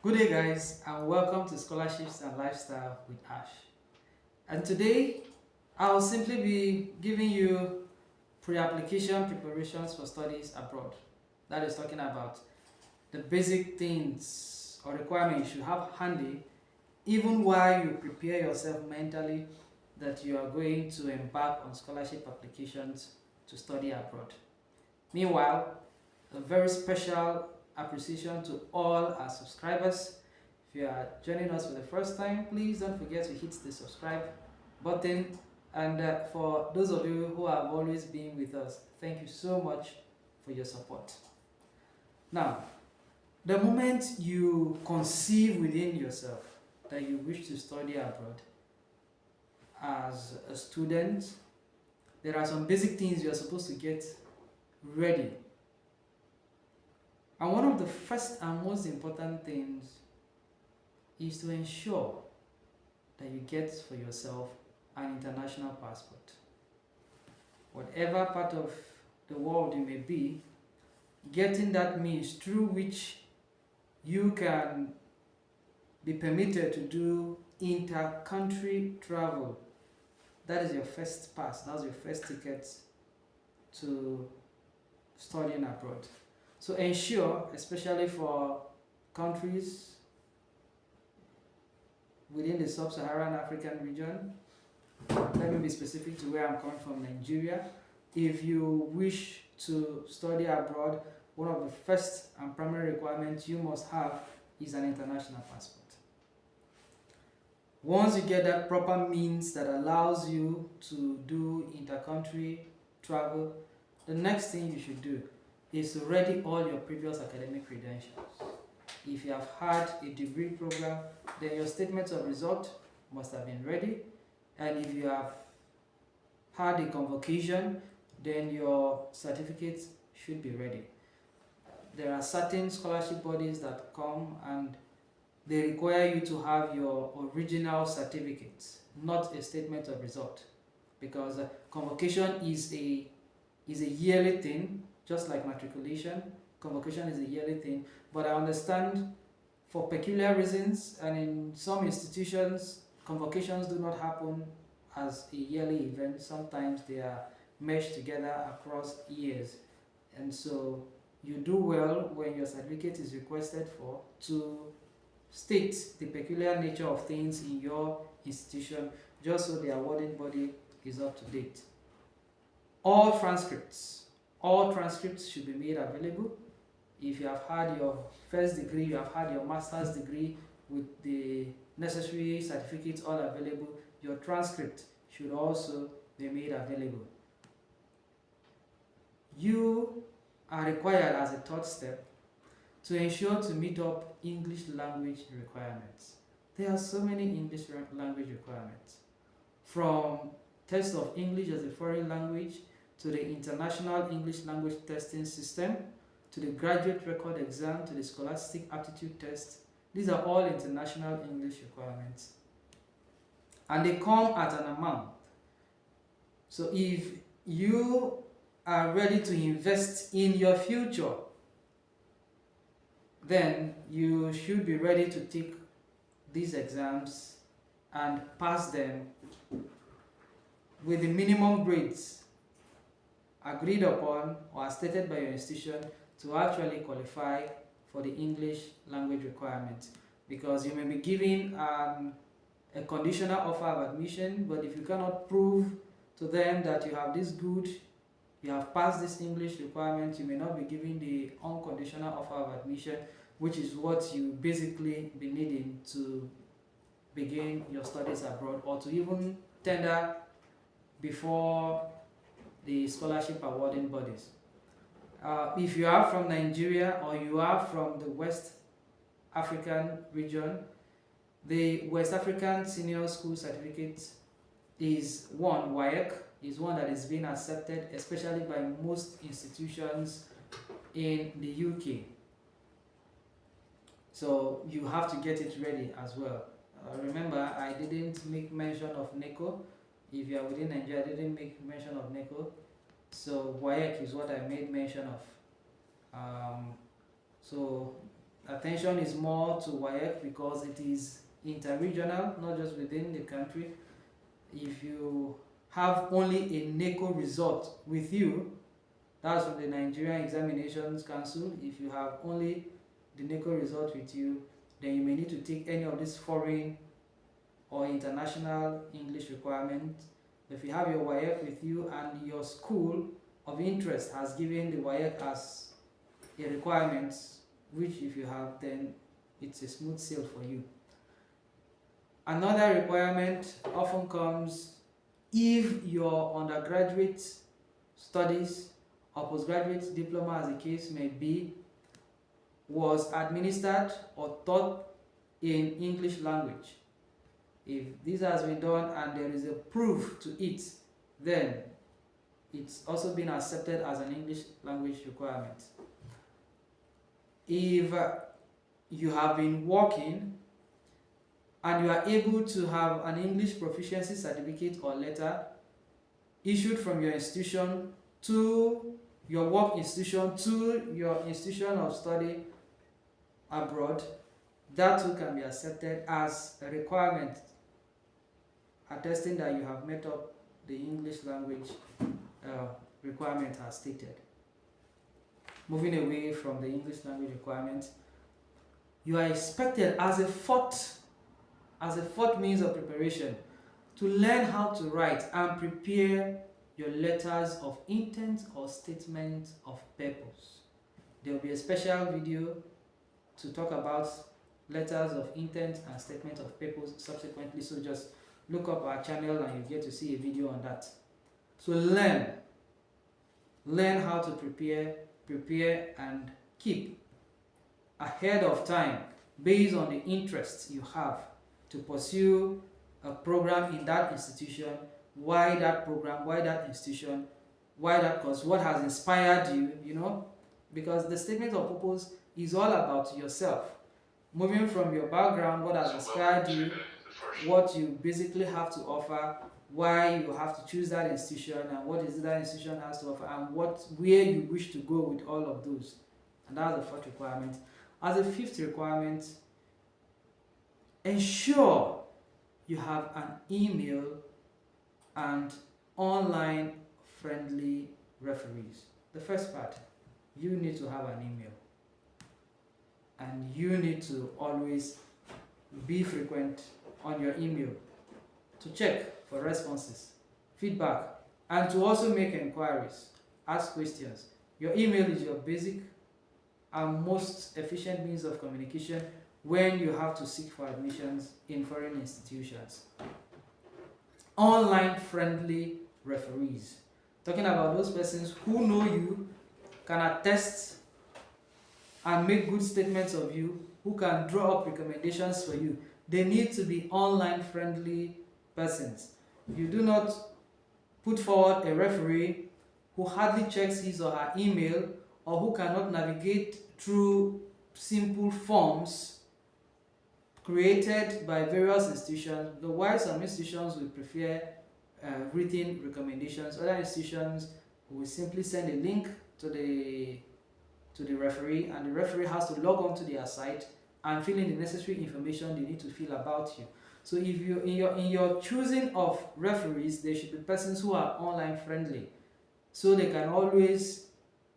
Good day, guys, and welcome to Scholarships and Lifestyle with Ash. And today, I'll simply be giving you pre-application preparations for studies abroad. That is talking about the basic things or requirements you should have handy even while you prepare yourself mentally that you are going to embark on scholarship applications to study abroad. Meanwhile, a very special appreciation to all our subscribers. If you are joining us for the first time, please don't forget to hit the subscribe button. And for those of you who have always been with us, thank you so much for your support. Now, the moment you conceive within yourself that you wish to study abroad as a student, there are some basic things you are supposed to get ready. And one of the first and most important things is to ensure that you get for yourself an international passport. Whatever part of the world you may be, getting that means through which you can be permitted to do inter-country travel. That is your first pass, that's your first ticket to studying abroad. So ensure, especially for countries within the sub-Saharan African region, let me be specific to where I'm coming from, Nigeria. If you wish to study abroad, one of the first and primary requirements you must have is an international passport. Once you get that proper means that allows you to do inter-country travel, the next thing you should do is to ready all your previous academic credentials. If you have had a degree program, then your statement of result must have been ready. And if you have had a convocation, then your certificate should be ready. There are certain scholarship bodies that come and they require you to have your original certificate, not a statement of result, because convocation is a yearly thing. Just like matriculation, convocation is a yearly thing. But I understand for peculiar reasons and in some institutions, convocations do not happen as a yearly event. Sometimes they are meshed together across years. And so you do well when your certificate is requested for to state the peculiar nature of things in your institution, just so the awarding body is up to date. All transcripts should be made available. If you have had your first degree, you have had your master's degree with the necessary certificates all available, your transcript should also be made available. You are required as a third step to ensure to meet up English language requirements. There are so many English language requirements, from test of English as a foreign language, to the International English Language Testing System, to the Graduate Record Exam, to the Scholastic Aptitude Test. These are all international English requirements. And they come at an amount. So if you are ready to invest in your future, then you should be ready to take these exams and pass them with the minimum grades agreed upon or stated by your institution to actually qualify for the English language requirement. Because you may be given a conditional offer of admission, but if you cannot prove to them that you have this good, you have passed this English requirement, you may not be given the unconditional offer of admission, which is what you basically be needing to begin your studies abroad or to even tender before the scholarship awarding bodies. If you are from Nigeria or you are from the West African region, the West African Senior School Certificate is one, WAEC, is one that is being accepted, especially by most institutions in the UK. So you have to get it ready as well. Remember, I didn't make mention of NECO. If you are within Nigeria, I didn't make mention of NECO. So WAEC is what I made mention of. So attention is more to WAEC because it is interregional, not just within the country. If you have only a NECO result with you, that's from the Nigerian Examinations Council. If you have only the NECO result with you, then you may need to take any of these foreign or international English requirements. If you have your WAEC with you and your school of interest has given the WAEC as a requirement, which if you have, then it's a smooth sail for you. Another requirement often comes if your undergraduate studies or postgraduate diploma, as the case may be, was administered or taught in English language. If this has been done and there is a proof to it, then it's also been accepted as an English language requirement. If you have been working and you are able to have an English proficiency certificate or letter issued from your institution to your work institution to your institution of study abroad, that too can be accepted as a requirement attesting that you have met up the English language requirement as stated. Moving away from the English language requirement, you are expected as a fourth means of preparation to learn how to write and prepare your letters of intent or statement of purpose. There will be a special video to talk about letters of intent and statement of purpose subsequently, so just look up our channel and you get to see a video on that. So learn how to prepare and keep ahead of time based on the interests you have to pursue a program in that institution. Why that program, why that institution, why that course, what has inspired you, because the statement of purpose is all about yourself. Moving from your background, what has inspired you, what you basically have to offer, why you have to choose that institution, and what is it that institution has to offer, and where you wish to go with all of those. And that's the fourth requirement. As a fifth requirement, ensure you have an email and online friendly referees. The first part, you need to have an email, and you need to always be frequent on your email to check for responses, feedback, and to also make inquiries, ask questions. Your email is your basic and most efficient means of communication when you have to seek for admissions in foreign institutions. Online friendly referees, talking about those persons who know you, can attest and make good statements of you, who can draw up recommendations for you. They need to be online friendly persons. You do not put forward a referee who hardly checks his or her email, or who cannot navigate through simple forms created by various institutions. While some institutions will prefer written recommendations, other institutions will simply send a link to the referee, and the referee has to log on to their site and fill in the necessary information they need to fill about you. So if you in your choosing of referees, there should be persons who are online friendly, so they can always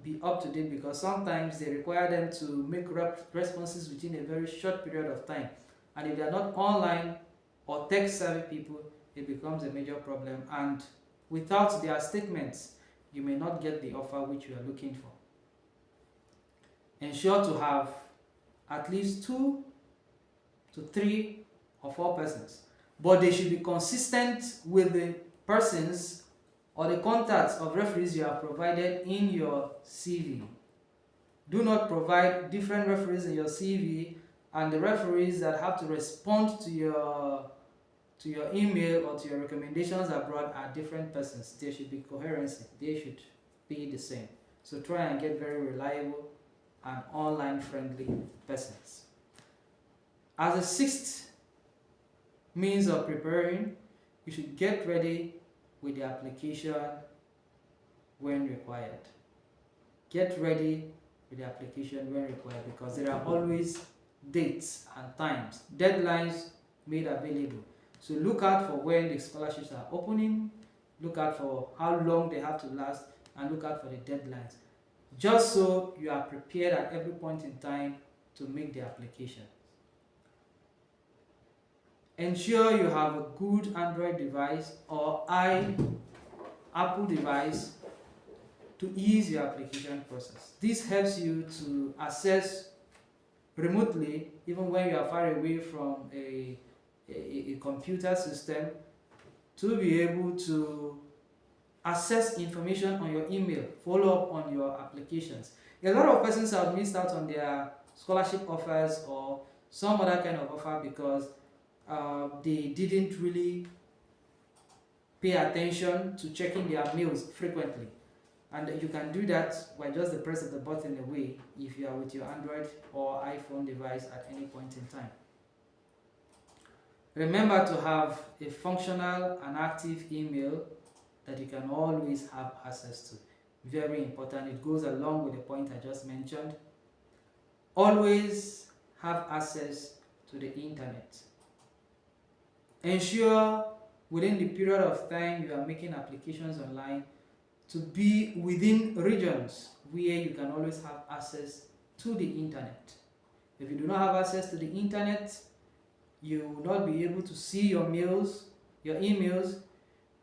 be up to date, because sometimes they require them to make responses within a very short period of time, and if they are not online or tech savvy people, it becomes a major problem, and without their statements you may not get the offer which you are looking for. Ensure to have at least 2 to 3 or 4 persons, but they should be consistent with the persons or the contacts of referees you have provided in your CV. Do not provide different referees in your CV, and the referees that have to respond to your email or to your recommendations abroad are different persons. There should be coherency. They should be the same. So try and get very reliable and online friendly persons. As a sixth means of preparing, you should get ready with the application when required. Get ready with the application when required, because there are always dates and times, deadlines made available. So look out for when the scholarships are opening, look out for how long they have to last, and look out for the deadlines, just so you are prepared at every point in time to make the application. Ensure you have a good Android device or Apple device to ease your application process. This helps you to access remotely, even when you are far away from a computer system, to be able to access information on your email, follow up on your applications. A lot of persons have missed out on their scholarship offers or some other kind of offer because they didn't really pay attention to checking their mails frequently. And you can do that by just the press of the button away if you are with your Android or iPhone device at any point in time. Remember to have a functional and active email that you can always have access to. Very important. It goes along with the point I just mentioned. Always have access to the internet. Ensure within the period of time you are making applications online to be within regions where you can always have access to the internet. If you do not have access to the internet, you will not be able to see your mails, your emails.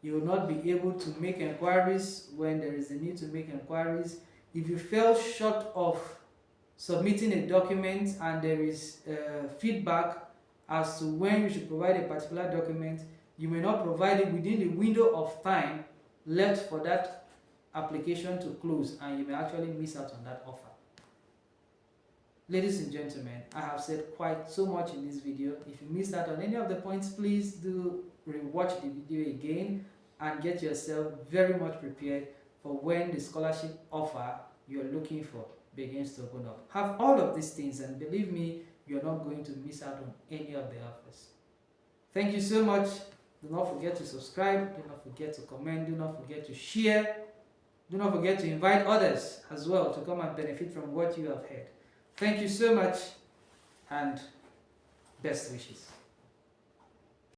You will not be able to make inquiries when there is a need to make inquiries. If you fell short of submitting a document and there is feedback as to when you should provide a particular document, you may not provide it within the window of time left for that application to close, and you may actually miss out on that offer. Ladies and gentlemen, I have said quite so much in this video. If you missed out on any of the points, please do rewatch the video again and get yourself very much prepared for when the scholarship offer you're looking for begins to open up. Have all of these things, and believe me, you're not going to miss out on any of the offers. Thank you so much. Do not forget to subscribe. Do not forget to comment. Do not forget to share. Do not forget to invite others as well to come and benefit from what you have heard. Thank you so much, and best wishes.